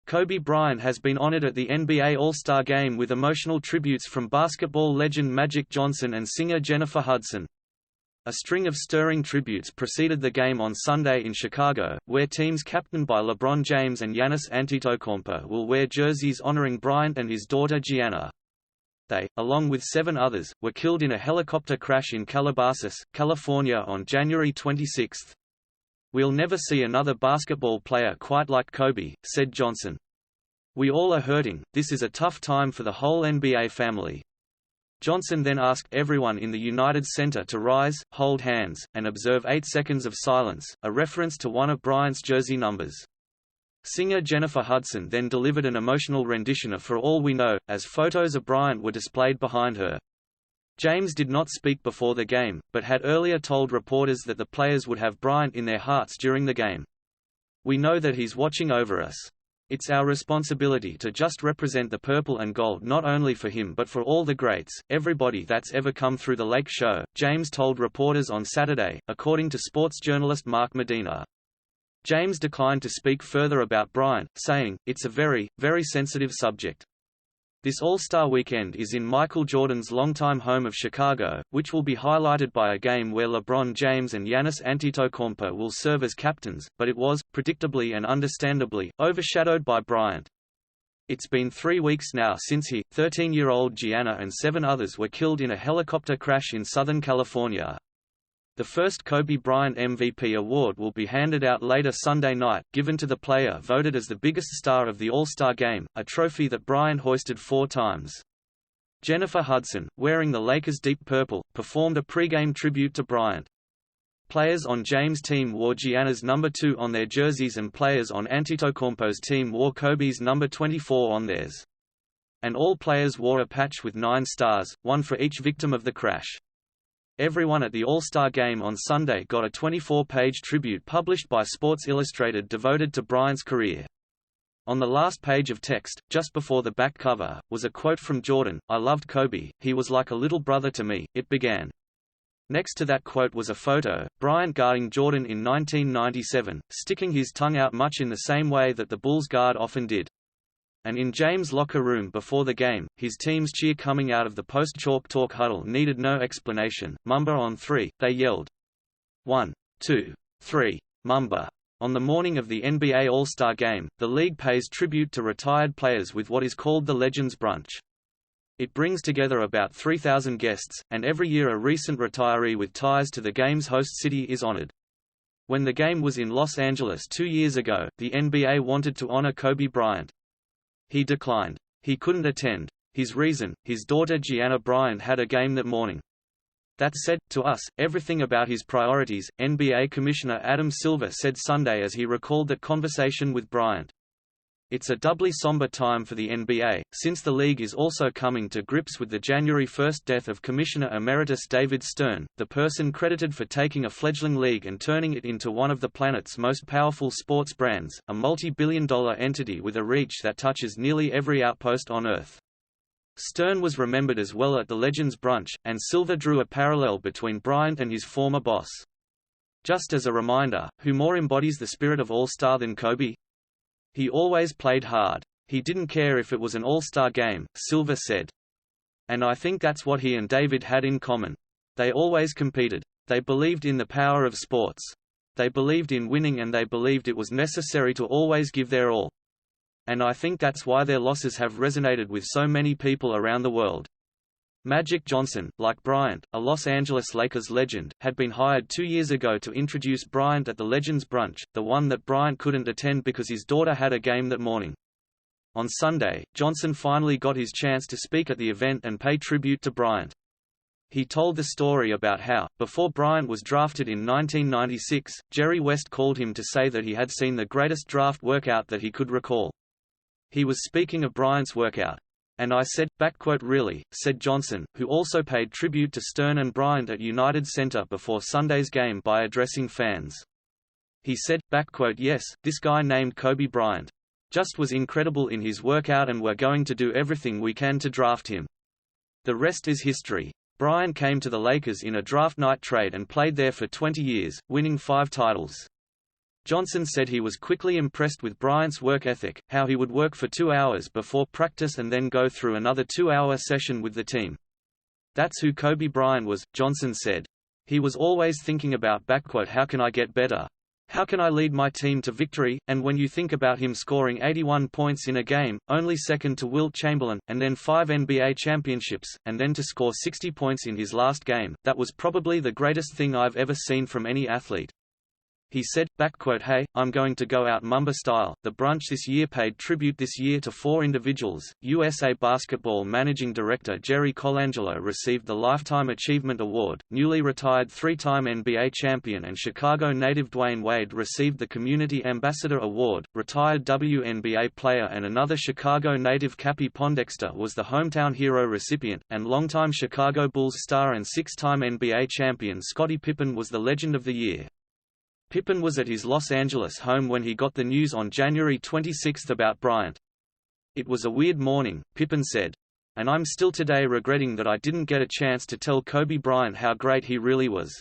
Kobe Bryant has been honored at the NBA All-Star Game with emotional tributes from basketball legend Magic Johnson and singer Jennifer Hudson. A string of stirring tributes preceded the game on Sunday in Chicago, where teams captained by LeBron James and Giannis Antetokounmpo will wear jerseys honoring Bryant and his daughter Gianna. They, along with 7 others, were killed in a helicopter crash in Calabasas, California on January 26. "We'll never see another basketball player quite like Kobe," said Johnson. "We all are hurting. This is a tough time for the whole NBA family." Johnson then asked everyone in the United Center to rise, hold hands, and observe 8 seconds of silence, a reference to one of Bryant's jersey numbers. Singer Jennifer Hudson then delivered an emotional rendition of For All We Know, as photos of Bryant were displayed behind her. James did not speak before the game, but had earlier told reporters that the players would have Bryant in their hearts during the game. "We know that he's watching over us. It's our responsibility to just represent the purple and gold not only for him but for all the greats, everybody that's ever come through the Lake Show," James told reporters on Saturday, according to sports journalist Mark Medina. James declined to speak further about Bryant, saying, "It's a very, very sensitive subject." This All-Star weekend is in Michael Jordan's longtime home of Chicago, which will be highlighted by a game where LeBron James and Giannis Antetokounmpo will serve as captains, but it was, predictably and understandably, overshadowed by Bryant. It's been 3 weeks now since he, 13-year-old Gianna and 7 others were killed in a helicopter crash in Southern California. The first Kobe Bryant MVP award will be handed out later Sunday night, given to the player voted as the biggest star of the All-Star Game, a trophy that Bryant hoisted 4 times. Jennifer Hudson, wearing the Lakers' deep purple, performed a pregame tribute to Bryant. Players on James' team wore Gianna's number 2 on their jerseys and players on Antetokounmpo's team wore Kobe's number 24 on theirs. And all players wore a patch with 9 stars, one for each victim of the crash. Everyone at the All-Star Game on Sunday got a 24-page tribute published by Sports Illustrated devoted to Bryant's career. On the last page of text, just before the back cover, was a quote from Jordan, "I loved Kobe, he was like a little brother to me," it began. Next to that quote was a photo, Bryant guarding Jordan in 1997, sticking his tongue out much in the same way that the Bulls guard often did. And in James' locker room before the game, his team's cheer coming out of the post-chalk talk huddle needed no explanation. "Mamba on 3, they yelled. 1, 2, 3, Mamba." On the morning of the NBA All-Star Game, the league pays tribute to retired players with what is called the Legends Brunch. It brings together about 3,000 guests, and every year a recent retiree with ties to the game's host city is honored. When the game was in Los Angeles 2 years ago, the NBA wanted to honor Kobe Bryant. He declined. He couldn't attend. His reason: his daughter Gianna Bryant had a game that morning. That said, to us, everything about his priorities, NBA Commissioner Adam Silver said Sunday as he recalled that conversation with Bryant. It's a doubly somber time for the NBA, since the league is also coming to grips with the January 1 death of Commissioner Emeritus David Stern, the person credited for taking a fledgling league and turning it into one of the planet's most powerful sports brands, a multi-billion-dollar entity with a reach that touches nearly every outpost on Earth. Stern was remembered as well at the Legends Brunch, and Silver drew a parallel between Bryant and his former boss. Just as a reminder, who more embodies the spirit of All-Star than Kobe? He always played hard. He didn't care if it was an All-Star game, Silver said. And I think that's what he and David had in common. They always competed. They believed in the power of sports. They believed in winning and they believed it was necessary to always give their all. And I think that's why their losses have resonated with so many people around the world. Magic Johnson, like Bryant, a Los Angeles Lakers legend, had been hired 2 years ago to introduce Bryant at the Legends Brunch, the one that Bryant couldn't attend because his daughter had a game that morning. On Sunday, Johnson finally got his chance to speak at the event and pay tribute to Bryant. He told the story about how, before Bryant was drafted in 1996, Jerry West called him to say that he had seen the greatest draft workout that he could recall. He was speaking of Bryant's workout. "And I said, really," said Johnson, who also paid tribute to Stern and Bryant at United Center before Sunday's game by addressing fans. He said, "Yes, this guy named Kobe Bryant just was incredible in his workout and we're going to do everything we can to draft him." The rest is history. Bryant came to the Lakers in a draft night trade and played there for 20 years, winning 5 titles. Johnson said he was quickly impressed with Bryant's work ethic, how he would work for 2 hours before practice and then go through another 2-hour session with the team. "That's who Kobe Bryant was," Johnson said. "He was always thinking about how can I get better? How can I lead my team to victory?" And when you think about him scoring 81 points in a game, only second to Wilt Chamberlain, and then 5 NBA championships, and then to score 60 points in his last game, that was probably the greatest thing I've ever seen from any athlete. He said, "Hey, I'm going to go out Mamba style." The brunch this year paid tribute this year to 4 individuals. USA Basketball Managing Director Jerry Colangelo received the Lifetime Achievement Award. Newly retired 3-time NBA champion and Chicago native Dwayne Wade received the Community Ambassador Award. Retired WNBA player and another Chicago native Cappie Pondexter was the Hometown Hero recipient, and longtime Chicago Bulls star and 6-time NBA champion Scottie Pippen was the Legend of the Year. Pippen was at his Los Angeles home when he got the news on January 26 about Bryant. "It was a weird morning," Pippen said. "And I'm still today regretting that I didn't get a chance to tell Kobe Bryant how great he really was."